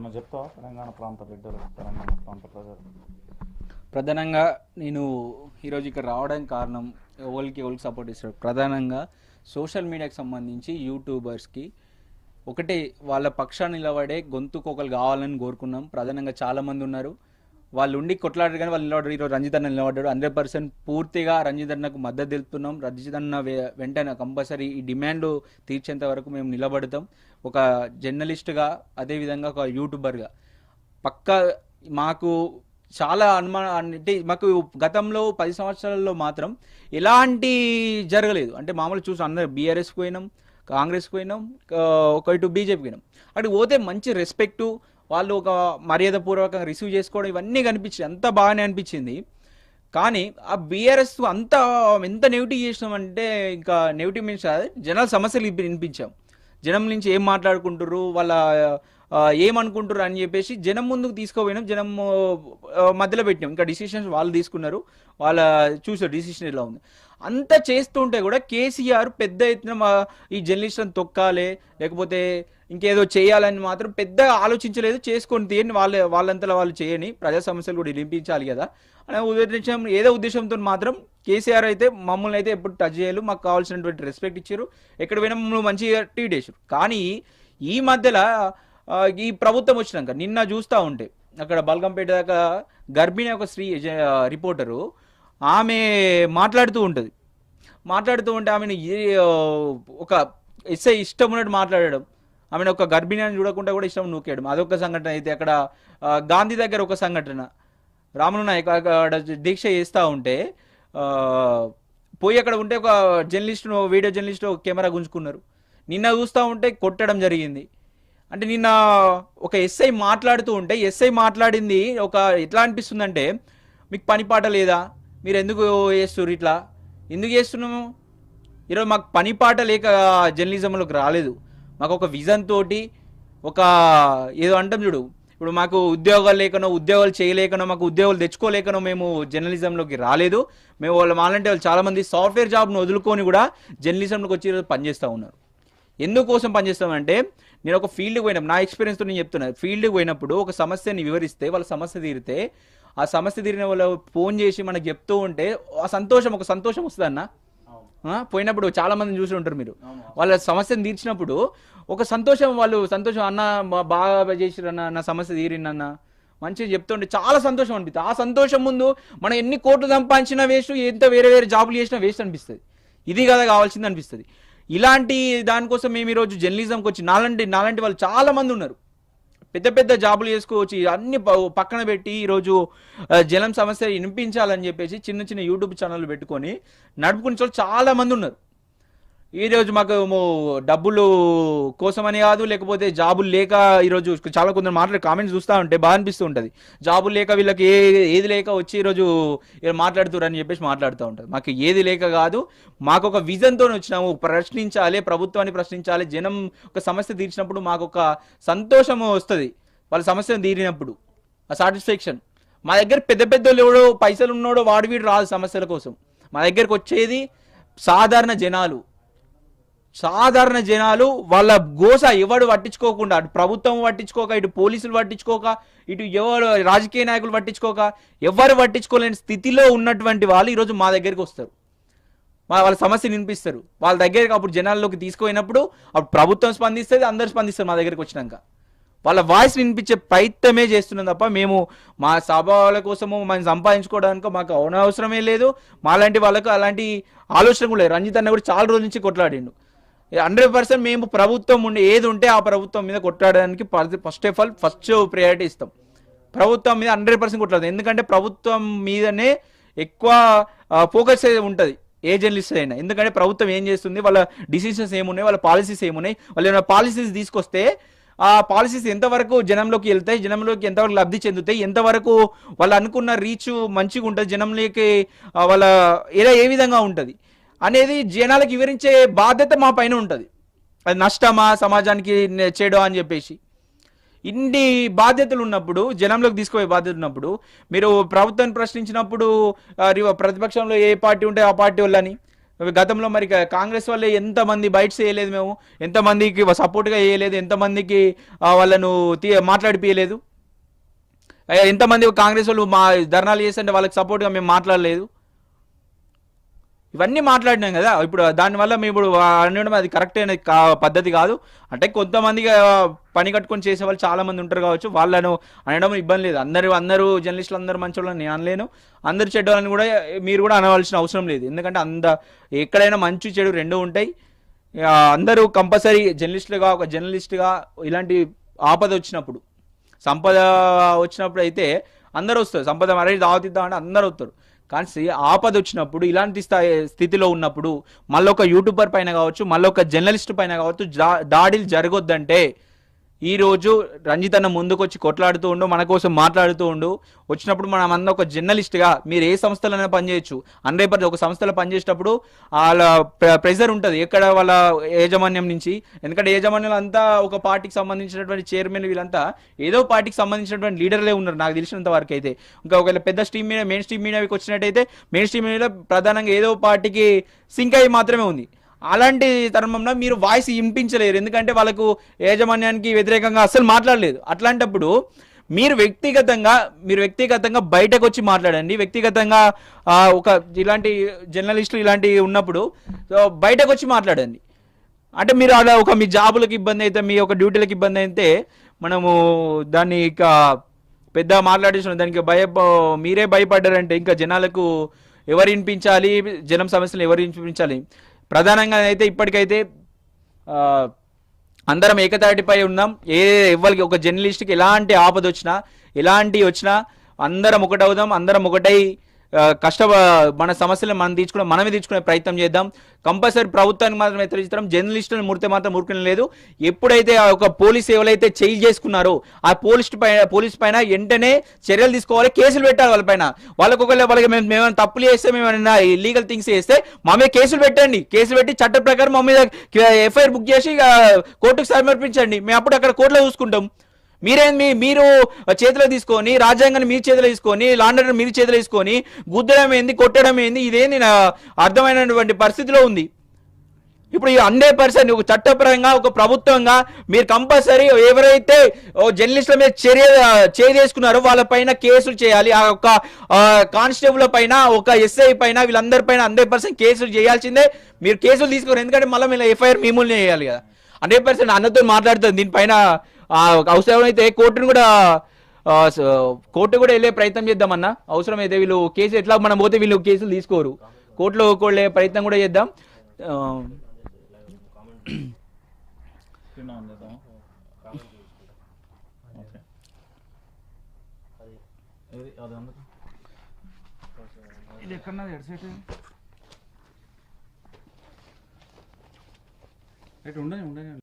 ఏమన్నా చెప్తావా తెలంగాణ ప్రాంత బిడ్డలు, తెలంగాణ ప్రాంత ప్రజలు? ప్రధానంగా నేను ఈరోజు ఇక్కడ రావడానికి కారణం ఎవరికి సపోర్ట్ ఇస్తారు. ప్రధానంగా సోషల్ మీడియాకి సంబంధించి యూట్యూబర్స్కి ఒకటే వాళ్ళ పక్షాన్ని నిలబడే గొంతుకోకలు కావాలని కోరుకున్నాం. ప్రధానంగా చాలామంది ఉన్నారు, వాళ్ళు ఉండి కొట్లాడారు కానీ వాళ్ళు నిలబడ్డారు. ఈరోజు రంజిత్ అన్న నిలబడ్డాడు. 100% పూర్తిగా రంజిత్ అన్నకు మద్దతు తెలుపుతున్నాం. రంజిత్ అన్న వెంటనే కంపల్సరీ ఈ డిమాండ్ తీర్చేంత వరకు మేము నిలబడతాం. ఒక జర్నలిస్ట్గా, అదేవిధంగా ఒక యూట్యూబర్గా పక్కా మాకు చాలా అనుమానం అంటే మాకు గతంలో 10 సంవత్సరాల్లో మాత్రం ఎలాంటి జరగలేదు. అంటే మామూలు చూసి అందరూ బీఆర్ఎస్కి పోయినాం, కాంగ్రెస్కి పోయినాం, ఒక ఇటు బీజేపీకి పోయినాం. అక్కడికి పోతే మంచి రెస్పెక్టు, వాళ్ళు ఒక మర్యాదపూర్వకంగా రిసీవ్ చేసుకోవడం ఇవన్నీ కనిపించింది, అంత బాగానే అనిపించింది. కానీ ఆ బీఆర్ఎస్ అంతా ఎంత నెగిటివ్ చేసినామంటే ఇంకా నెగిటివ్ మీన్స్ జనాల సమస్యలు వినిపించాం. జనం నుంచి ఏం మాట్లాడుకుంటారు, వాళ్ళ ఏమనుకుంటారు అని చెప్పేసి జనం ముందుకు తీసుకుపోయినాం. జనం మధ్యలో పెట్టినాం. ఇంకా డిసిషన్స్ వాళ్ళు తీసుకున్నారు, వాళ్ళ చూసారు డిసిషన్ ఎలా ఉంది. అంతా చేస్తుంటే కూడా కేసీఆర్ పెద్ద ఎత్తున ఈ జర్నలిస్ట్లను తొక్కాలి, లేకపోతే ఇంకేదో చేయాలని మాత్రం పెద్దగా ఆలోచించలేదు. చేసుకొని తీయని వాళ్ళంతలో వాళ్ళు చేయని, ప్రజా సమస్యలు కూడా వినిపించాలి కదా అనే ఉద్దేశం, ఏదో ఉద్దేశంతో మాత్రం కేసీఆర్ అయితే మమ్మల్ని అయితే ఎప్పుడు టచ్ చేయలేదు. మాకు కావాల్సినటువంటి రెస్పెక్ట్ ఇచ్చారు, ఎక్కడ పోయినా మమ్మల్ని మంచిగా ట్రీట్ చేశారు. కానీ ఈ మధ్యలో ఈ ప్రభుత్వం వచ్చినాక నిన్న చూస్తూ ఉంటే అక్కడ బల్గంపేట దాకా గర్భిణి ఒక స్త్రీ రిపోర్టరు ఆమె మాట్లాడుతూ ఉంటే ఆమెను ఒక ఎస్ఐ ఇష్టం ఉన్నట్టు మాట్లాడడం, ఆమెను ఒక గర్భిణి అని చూడకుండా కూడా ఇష్టం నూకేయడం, అదొక సంఘటన. అయితే అక్కడ గాంధీ దగ్గర ఒక సంఘటన, రాములు నాయక్ అక్కడ దీక్ష చేస్తూ ఉంటే పోయి అక్కడ ఉంటే ఒక జర్నలిస్టు, వీడియో జర్నలిస్టు కెమెరా గుంజుకున్నారు. నిన్న చూస్తూ ఉంటే కొట్టడం జరిగింది. అంటే నిన్న ఒక ఎస్ఐ మాట్లాడుతూ ఉంటే ఎస్ఐ మాట్లాడింది ఒక ఎట్లా అనిపిస్తుందంటే, మీకు పని పాట లేదా, మీరు ఎందుకు చేస్తున్నారు, ఇట్లా ఎందుకు చేస్తున్నాము? ఈరోజు మాకు పని పాట లేక జర్నలిజంలోకి రాలేదు. మాకు ఒక విజన్ తోటి ఒక ఏదో అంటాం చూడు, ఇప్పుడు మాకు ఉద్యోగాలు లేకనో, ఉద్యోగాలు చేయలేకనో, మాకు ఉద్యోగాలు తెచ్చుకోలేకనో మేము జర్నలిజంలోకి రాలేదు. మేము మాలంటే వాళ్ళు చాలామంది సాఫ్ట్వేర్ జాబ్ను వదులుకొని కూడా జర్నలిజంలోకి వచ్చి పనిచేస్తూ ఉన్నారు. ఎందుకోసం పనిచేస్తామంటే, నేను ఒక ఫీల్డ్కి పోయినప్పుడు నా ఎక్స్పీరియన్స్తో నేను చెప్తున్నాను, ఫీల్డ్కి పోయినప్పుడు ఒక సమస్యని వివరిస్తే వాళ్ళ సమస్య తీరితే, ఆ సమస్య తీరిన వాళ్ళు ఫోన్ చేసి మనకు చెప్తూ ఉంటే ఆ సంతోషం, ఒక సంతోషం వస్తుంది అన్న. పోయినప్పుడు చాలా మందిని చూసి ఉంటారు మీరు, వాళ్ళ సమస్యను తీర్చినప్పుడు ఒక సంతోషం, వాళ్ళు సంతోషం, అన్న బాగా చేసిరన్న, నా సమస్య తీరిందన్న, మంచిగా చెప్తుంటే చాలా సంతోషం అనిపిస్తుంది. ఆ సంతోషం ముందు మనం ఎన్ని కోట్లు సంపాదించినా వేస్ట్, ఎంత వేరే వేరే జాబులు చేసినా వేస్ట్ అనిపిస్తుంది. ఇది కదా కావాల్సింది అనిపిస్తుంది. ఇలాంటి దానికోసం మేము ఈరోజు జర్నలిజంకి వచ్చి నాలాంటి వాళ్ళు చాలా మంది ఉన్నారు, పెద్ద పెద్ద జాబులు చేసుకోవచ్చు, అన్ని పక్కన పెట్టి ఈరోజు జనం సమస్య వినిపించాలని చెప్పేసి చిన్న చిన్న యూట్యూబ్ ఛానల్ పెట్టుకొని నడుపుకునే వాళ్ళు చాలా మంది ఉన్నారు. ఈరోజు మాకు డబ్బులు కోసమని కాదు, లేకపోతే జాబులు లేక ఈరోజు చాలా కొందరు మాట్లాడే కామెంట్స్ చూస్తూ ఉంటే బాగా అనిపిస్తూ ఉంటుంది. జాబులు లేక వీళ్ళకి ఏది లేక వచ్చి ఈరోజు మాట్లాడుతున్నారు అని చెప్పేసి మాట్లాడుతూ ఉంటారు. మాకు ఏది లేక కాదు, మాకు ఒక విజన్తో వచ్చినాము, ప్రశ్నించాలి, ప్రభుత్వాన్ని ప్రశ్నించాలి. జనం ఒక సమస్య తీర్చినప్పుడు మాకు ఒక సంతోషం వస్తుంది, వాళ్ళ సమస్యను తీరినప్పుడు ఆ సాటిస్ఫాక్షన్. మా దగ్గర పెద్ద పెద్దోళ్ళు ఎవడో పైసలు ఉన్నాడో వాడు వీడు రాదు సమస్యల కోసం. మా దగ్గరకు వచ్చేది సాధారణ జనాలు, వాళ్ళ గోస ఎవడు పట్టించుకోకుండా, అటు ప్రభుత్వం పట్టించుకోక, ఇటు పోలీసులు పట్టించుకోక, ఇటు ఎవరు రాజకీయ నాయకులు పట్టించుకోక, ఎవరు పట్టించుకోలేని స్థితిలో ఉన్నటువంటి వాళ్ళు ఈరోజు మా దగ్గరికి వస్తారు, వాళ్ళ సమస్యను వినిపిస్తారు. వాళ్ళ దగ్గరికి అప్పుడు జనాల్లోకి తీసుకుపోయినప్పుడు అప్పుడు ప్రభుత్వం స్పందిస్తుంది, అందరు స్పందిస్తారు. మా దగ్గరికి వచ్చినాక వాళ్ళ వాయిస్ వినిపించే ప్రయత్నమే చేస్తున్నాం తప్ప మేము మా స్వభావాల కోసము మనం సంపాదించుకోవడానికి మాకు అవసరమే లేదు. మాలాంటి వాళ్ళకు అలాంటి ఆలోచన కూడా లేదు. రంజిత్ అన్న కూడా చాలా రోజుల నుంచి కొట్లాడిండు. 100% మేము ప్రభుత్వం ఉండి ఏది ఉంటే ఆ ప్రభుత్వం మీద కొట్లాడడానికి ఫస్ట్ ప్రయారిటీ ఇస్తాం. ప్రభుత్వం మీద 100% కొట్లాడతాం. ఎందుకంటే ప్రభుత్వం మీదనే ఎక్కువ ఫోకస్ ఉంటుంది ఏ జర్నలిస్ట్ అయినా. ఎందుకంటే ప్రభుత్వం ఏం చేస్తుంది, వాళ్ళ డిసిషన్స్ ఏమున్నాయి, వాళ్ళ పాలసీస్ ఏమున్నాయి, వాళ్ళు ఏమైనా పాలసీస్ తీసుకొస్తే ఆ పాలసీస్ ఎంతవరకు జనంలోకి వెళ్తాయి, జనంలోకి ఎంతవరకు లబ్ధి చెందుతాయి, ఎంతవరకు వాళ్ళు అనుకున్న రీచ్ మంచిగా ఉంటుంది, జనంలోకి వాళ్ళ ఏ విధంగా ఉంటుంది అనేది జనాలకు వివరించే బాధ్యత మా పైన ఉంటుంది. అది నష్టమా సమాజానికి చేయడం అని చెప్పేసి ఇన్ని బాధ్యతలు ఉన్నప్పుడు, జనంలోకి తీసుకుపోయే బాధ్యత ఉన్నప్పుడు, మీరు ప్రభుత్వాన్ని ప్రశ్నించినప్పుడు ప్రతిపక్షంలో ఏ పార్టీ ఉంటే ఆ పార్టీ వాళ్ళని, గతంలో మరి కాంగ్రెస్ వల్లే ఎంతమంది బైట్స్ వేయలేదు, మేము ఎంతమందికి సపోర్ట్గా వేయలేదు, ఎంతమందికి వాళ్ళను మాట్లాడిపియలేదు, ఎంతమంది కాంగ్రెస్ వాళ్ళు మా ధర్నాలు చేస్తుంటే వాళ్ళకి సపోర్ట్గా మేము మాట్లాడలేదు. ఇవన్నీ మాట్లాడినాం కదా. ఇప్పుడు దానివల్ల మేము ఇప్పుడు అనడం అది కరెక్ట్ అయిన పద్ధతి కాదు. అంటే కొంతమంది పని కట్టుకొని చేసే వాళ్ళు చాలా మంది ఉంటారు కావచ్చు, వాళ్ళను అనడం ఇబ్బంది లేదు. అందరూ జర్నలిస్టులు అందరూ మంచి వాళ్ళని నేను అనలేను, అందరు చెడ్డవాళ్ళని కూడా మీరు కూడా అనవలసిన అవసరం లేదు. ఎందుకంటే ఎక్కడైనా మంచి చెడు రెండూ ఉంటాయి. అందరూ కంపల్సరీ ఒక జర్నలిస్ట్గా ఇలాంటి ఆపద వచ్చినప్పుడు, సంపద వచ్చినప్పుడు అయితే అందరూ వస్తారు. సంపద మరీ దావతిద్దాం అంటే అందరూ వస్తారు. కానీ ఆపద వచ్చినప్పుడు ఇలాంటి స్థితిలో ఉన్నప్పుడు మళ్ళీ ఒక యూట్యూబర్ పైన కావచ్చు, మళ్ళీ ఒక జర్నలిస్ట్ పైన కావచ్చు దాడులు జరగొద్దంటే ఈరోజు రంజిత్ అన్న ముందుకు వచ్చి కొట్లాడుతూ ఉండు, మన కోసం మాట్లాడుతూ ఉండు. వచ్చినప్పుడు మనం అందరం ఒక జర్నలిస్ట్గా మీరు ఏ సంస్థలైనా పనిచేయచ్చు. 100% ఒక సంస్థలో పనిచేసేటప్పుడు వాళ్ళ ప్రెజర్ ఉంటుంది ఎక్కడ వాళ్ళ యాజమాన్యం నుంచి. ఎందుకంటే యాజమాన్యం అంతా ఒక పార్టీకి సంబంధించినటువంటి చైర్మన్, వీళ్ళంతా ఏదో పార్టీకి సంబంధించినటువంటి లీడర్లే ఉన్నారు నాకు తెలిసినంత వరకు అయితే. ఇంకా ఒకవేళ పెద్ద మెయిన్ స్ట్రీమ్ మీడియాకి వచ్చినట్టయితే మెయిన్ స్ట్రీమ్ మీడియా ప్రధానంగా ఏదో పార్టీకి సింక్ అయ్యి మాత్రమే ఉంది. అలాంటి తరుణంలో మీరు వాయిస్ వినిపించలేరు, ఎందుకంటే వాళ్ళకు యాజమాన్యానికి వ్యతిరేకంగా అస్సలు మాట్లాడలేదు. అట్లాంటప్పుడు మీరు వ్యక్తిగతంగా బయటకు వచ్చి మాట్లాడండి. వ్యక్తిగతంగా ఇలాంటి జర్నలిస్టులు ఇలాంటివి ఉన్నప్పుడు బయటకు వచ్చి మాట్లాడండి. అంటే మీరు అలా మీ జాబులకు ఇబ్బంది అయితే, మీ యొక్క డ్యూటీలకు ఇబ్బంది అయితే మనము దాన్ని ఇక పెద్ద మాట్లాడేసిన దానికి మీరే భయపడ్డారంటే ఇంకా జనాలకు ఎవరు వినిపించాలి, జనం సమస్యలు ఎవరు వినిపించాలి? ప్రధానంగా అయితే ఇప్పటికైతే అందరం ఏకతాటిపై ఉన్నాం. ఎవరికి ఒక జర్నలిస్ట్కి ఎలాంటి ఆపద వచ్చినా వచ్చినా అందరం ఒకటవుదాం, అందరం ఒకటై మన సమస్యలను మనమే తీర్చుకునే ప్రయత్నం చేద్దాం. కంపల్సరీ ప్రభుత్వానికి మాత్రం హెచ్చరిస్తాం, జర్నలిస్టులను ముడితే మాత్రం ఊరుకునే లేదు. ఎప్పుడైతే ఒక పోలీసు ఎవరైతే చేంజ్ చేసుకున్నారో ఆ పోలీస్ పైన వెంటనే చర్యలు తీసుకోవాలి, కేసులు పెట్టాలి వాళ్ళపైన. వాళ్ళకి మేము తప్పులు చేస్తే, మేము ఇల్లీగల్ థింగ్స్ చేస్తే మా మీద కేసులు పెట్టండి. కేసులు పెట్టి చట్ట ప్రకారం మా మీద ఎఫ్ఐఆర్ బుక్ చేసి కోర్టుకు సమర్పించండి. మేము అప్పుడు అక్కడ కోర్టులో చూసుకుంటాం. మీరు చేతిలో తీసుకొని, రాజ్యాంగాన్ని మీరు చేతిలో తీసుకొని, లాండర్ మీరు చేతిలో తీసుకొని గుద్దడం ఏంది, కొట్టడం ఏంది, ఇదేంది అర్థమైనటువంటి పరిస్థితిలో ఉంది. ఇప్పుడు 100% ఒక చట్టపరంగా ఒక ప్రభుత్వంగా మీరు కంపల్సరీ ఎవరైతే జర్నలిస్టుల మీద చర్య తీసుకున్నారో వాళ్ళపైన కేసులు చేయాలి. ఆ ఒక కానిస్టేబుల్ పైన, ఒక ఎస్ఐ పైన, వీళ్ళందరి పైన 100% కేసులు చేయాల్సిందే. మీరు కేసులు తీసుకోరు, ఎందుకంటే మళ్ళీ మీరు ఎఫ్ఐఆర్ మిమ్మల్ని చేయాలి కదా. 100% అన్నతో మాట్లాడుతుంది దీనిపైన. అవసరమైతే కోర్టు కూడా వెళ్ళే ప్రయత్నం చేద్దామన్న. అవసరమైతే వీళ్ళు కేసు ఎట్లా మనం పోతే వీళ్ళు కేసులు తీసుకోరు, కోర్టులో వెళ్ళే ప్రయత్నం కూడా చేద్దాం. ఇది ఎక్కడన్నది ఎడ్ సైట్ ఉండని